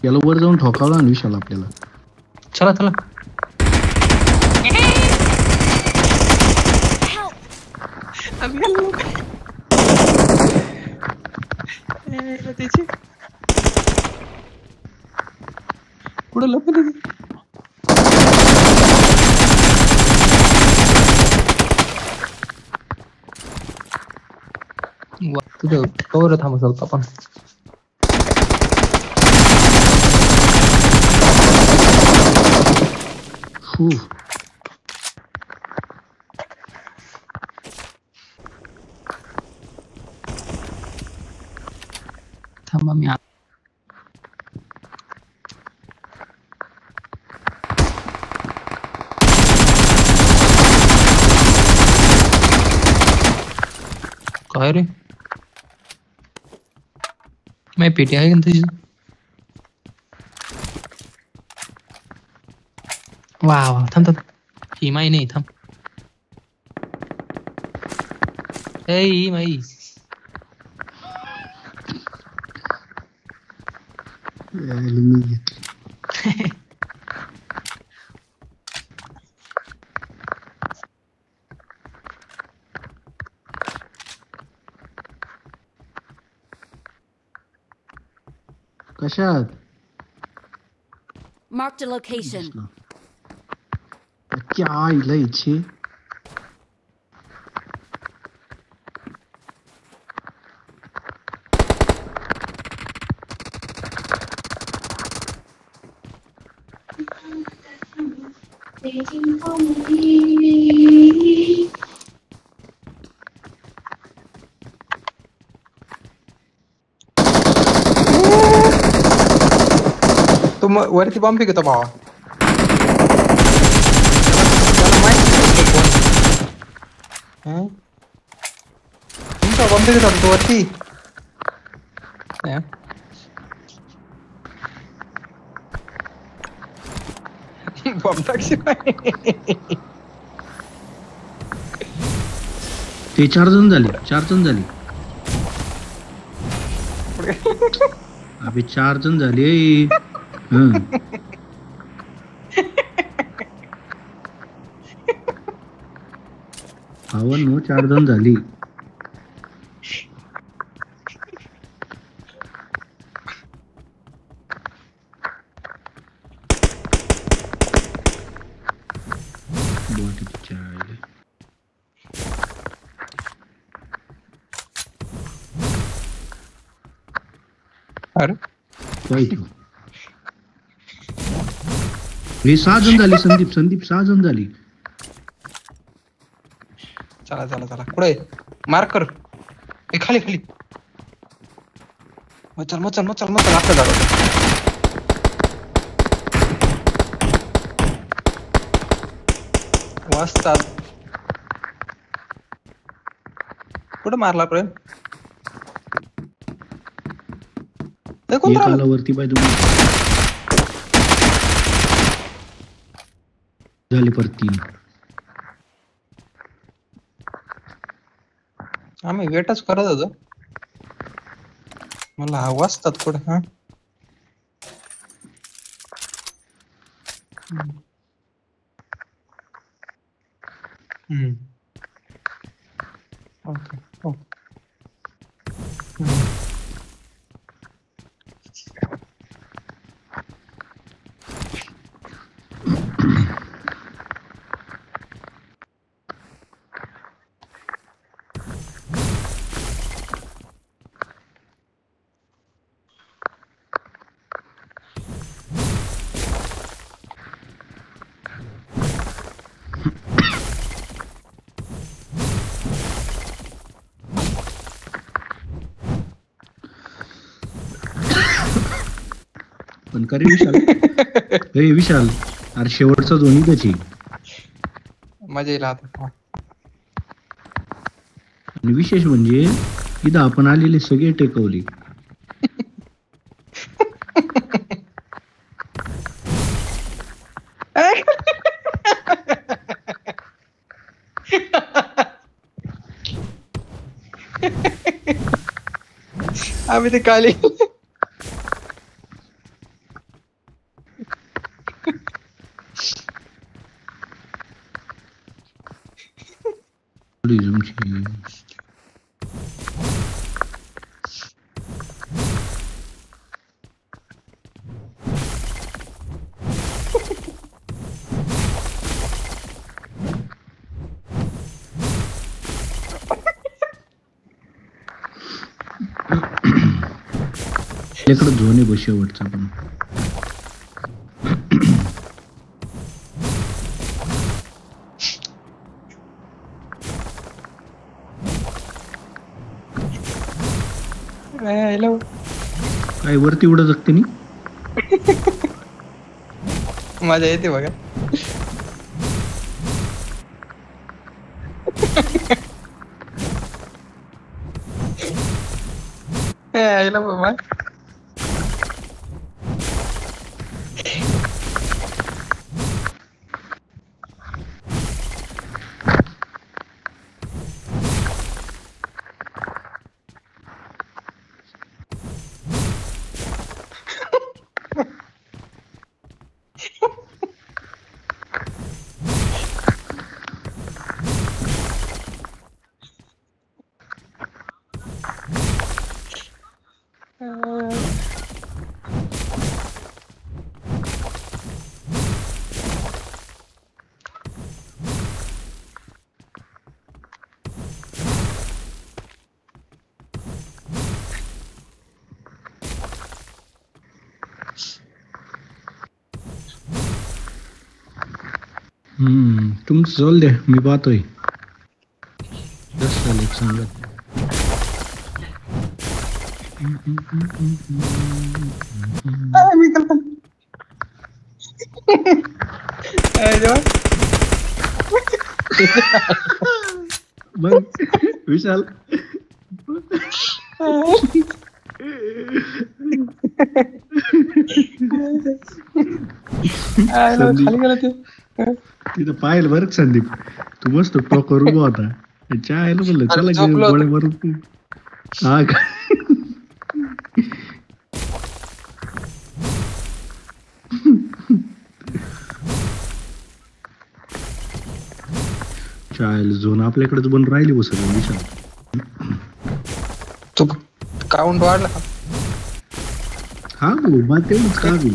याला वर जाऊन ठोकावला आणि विशाल आपल्याला. चला चला. कुठं लपली तुझं कवर थांबू शकतो आपण. थांबा मी काय रे माझी पेटी आहे का तुझी? वा वा थांब थांब ही माई नाही थांब. ही माई कशात? Marked a location. क्या आईला इच्छे. तुम वरती बॉम्ब फेकतो भावा. तुमचा बॉम्ब फेकत होता तो वरती. बॉम्ब टाकशी ते 4 जण झाले. अबे 4 जण झाले. भावांनो 4 जण झाली. अरे हे 6 जण झाली. संदीप 6 जण झाली. चला चला चला कुठे मार्क कर. हे खाली खाली मचल आपल्या जागा. वाजतात कुठं मारला प्रेम. वरती पाय तुम्ही झाली परत 3. आम्ही वेटच करत होतो. मला वाजतात कुठं. हा ओके ओके. पण करे विशाल. हे विशाल अरे शेवटचा दोन्ही त्याची मजा येईल आता. आणि विशेष म्हणजे इथं आपण आलेले सगळे टेकवले. आम्ही ते काली तुमची आपल्याकडे झोन आहे बस शेवटचा पण हॅलो काय वरती उडत जगते नी मजा येते बघा. हॅलो बाबा तुमचं चाल द्या मी पाहतोय जास्त आले सांगत मी तर मग विशाल खाली गेला ते. तिथं पाहिलं बरं का संदीप तू मस्त टोकर उभा होता चायला म्हणलं अरे चला झोपलो गोळे होतो. मारून हा का चायला झोन आपल्याकडेच बन राहिली बस विशाल तू काउंट वाढला का? हा भाऊ मग तेवढंच का गो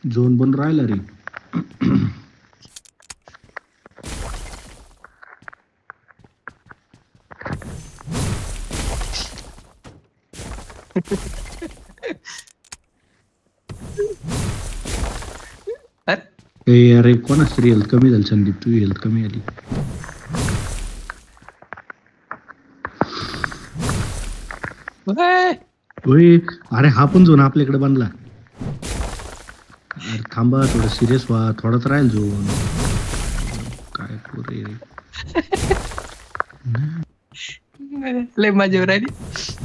झोन बन राहिला रे अरे ए अरे कोणाच तरी हेल्थ कमी झाली संदीप तुझी हेल्थ कमी आली होय अरे हा पण झोन आपल्याकडे बांधला अरे थांबा थोडं सिरियस व्हा थोडाच राहील झोन काय पोरे लय मजा येऊ राहिली.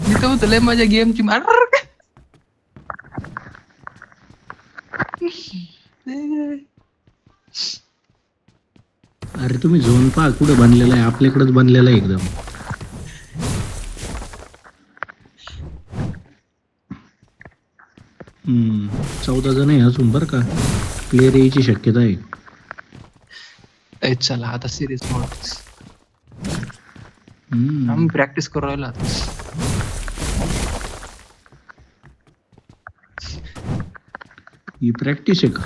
मी तर म्हणतो लय मजा गेमची मार. अरे तुम्ही झोन पहा कुठे बांधलेला आहे आपल्याकडेच बांधलेला आहे एकदम 14 जण आहे अजून बरं का प्लेयर यायची शक्यता आहे चला आता सिरीज मोड हम्म. आम्ही प्रॅक्टिस करू राहिलो आता. ही प्रॅक्टिस आहे का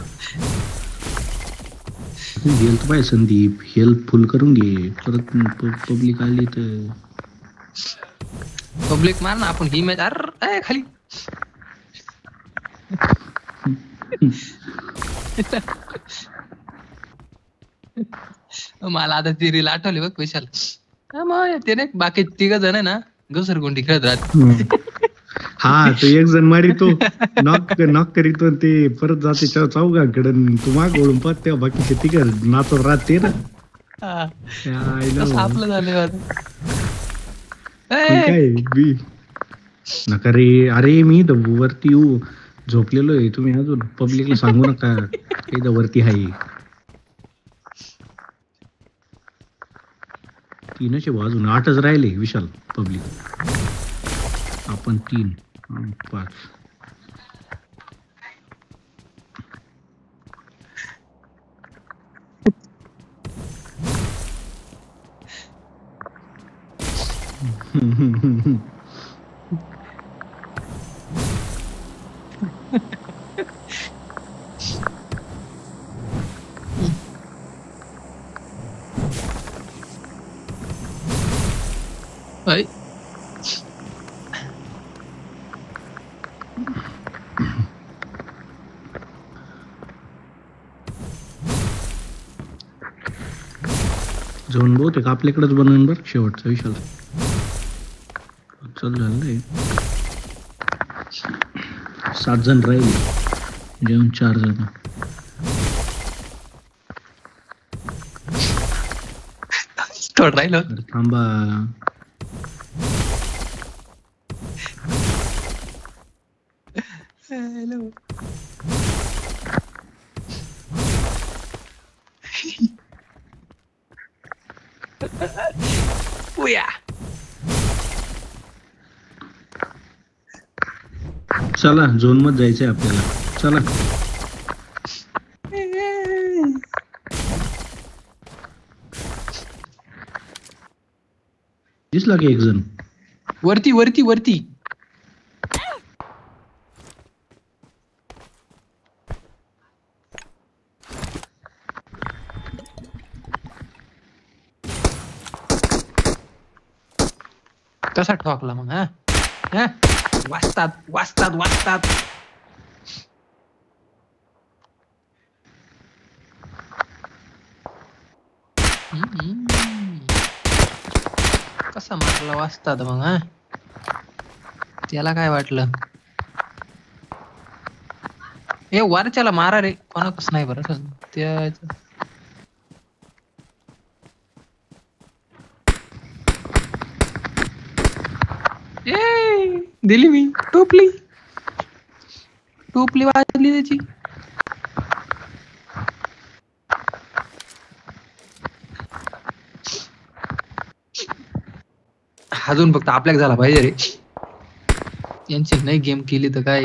हेल्थ पाहिजे संदीप हेल्थ फुल करून घे परत पब्लिक आली तर पब्लिक मार ना आपण ही मॅच अरे खाली मला आता ती रील आठवली बघ विशाल मग ते नाही बाकी 3 जण आहे ना घसरगुंडी खेळत राहत. हा तो एक जण मारितो नॉक करीतो ते परत जाते चौघांकडे तू माग ओळून पाहत तेव्हा बाकीचे तिघ नाचत राहते ना तसं आपलं झालं काय बी नका रे अरे मी वरती येऊ झोपलेलो आहे तुम्ही अजून पब्लिकला सांगू नका काही वरती आहे 3च आहे अजून 8च राहिले विशाल पब्लिक. आपण 3 5. भाई झोन बहुतेक आपल्याकडेच बनवून बरं शेवटचा विशाल. चल झालंय 7 जण राहिले जेवण 4 जण. थोडं राहिलं. अरे थांबा. हॅलो उया चला झोन मध्ये जायचंय आपल्याला. चला दिसला की एक जण वरती वरती वरती. कसा ठोकला मग? हा हा वाचतात वाचतात वाचतात. कसा मारला वाचतात मग? हा त्याला काय वाटलं? हे वरच्याला मारा रे. कोणाकच नाही बरं त्या दिली मी. टोपली टोपली वाजली त्याची. अजून फक्त आपल्याला झाला पाहिजे रे. यांची नाही गेम केली तर काय.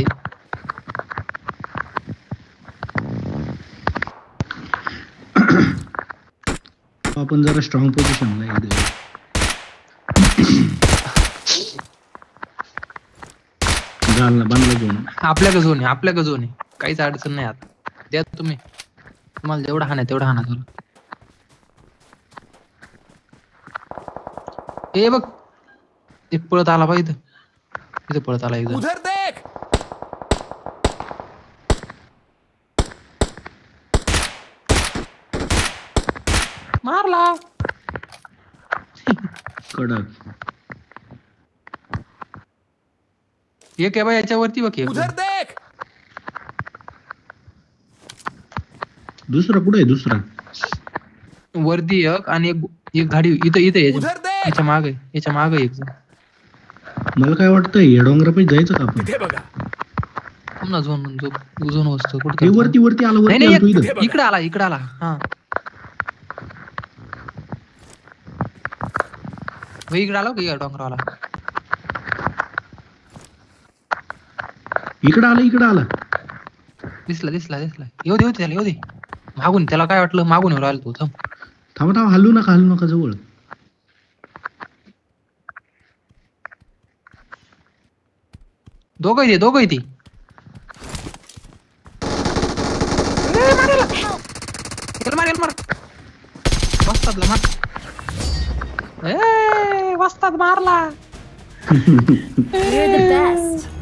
आपण जरा स्ट्रॉंग पोझिशनला आहे. आपल्याकडे झोन आहे आपल्याकडे झोन आहे. काहीच अडचण नाही. आता द्या तुम्ही. तुम्हाला जेवढा हाना तेवढा हाना. तुला हे बघ ते पळत आला पाहिजे. इथं पळत आला एकदम. उधर देख. मारला कडक. एक आहे बा याच्यावरती बघ. उधर देख. दुसरा कुठे आहे? दुसरा वरती एक आणि एक गाडी इथं इथं उधर देख. याच्या मागे याच्या मागे एक. मला काय वाटतं या डोंगरापाशी जायचं का आपण? इथे बघा. पुन्हा झोन झोन वस्तू हे कुठे? वरती वरती आला. नाही वरती आला तू नाही इथं. इकडे आला इकडे आला. हा भाई इकडे आला का डोंगरावाला? इकडे आला इकडे आला. दिसला दिसला दिसला. येऊ दे त्याला येऊ दे. मागून त्याला काय वाटलं मागून येऊ राहिला तू. थांब थांबा थांबा. हलू नका जवळ. दोघं ती मार वस्तात मारला. You're the best.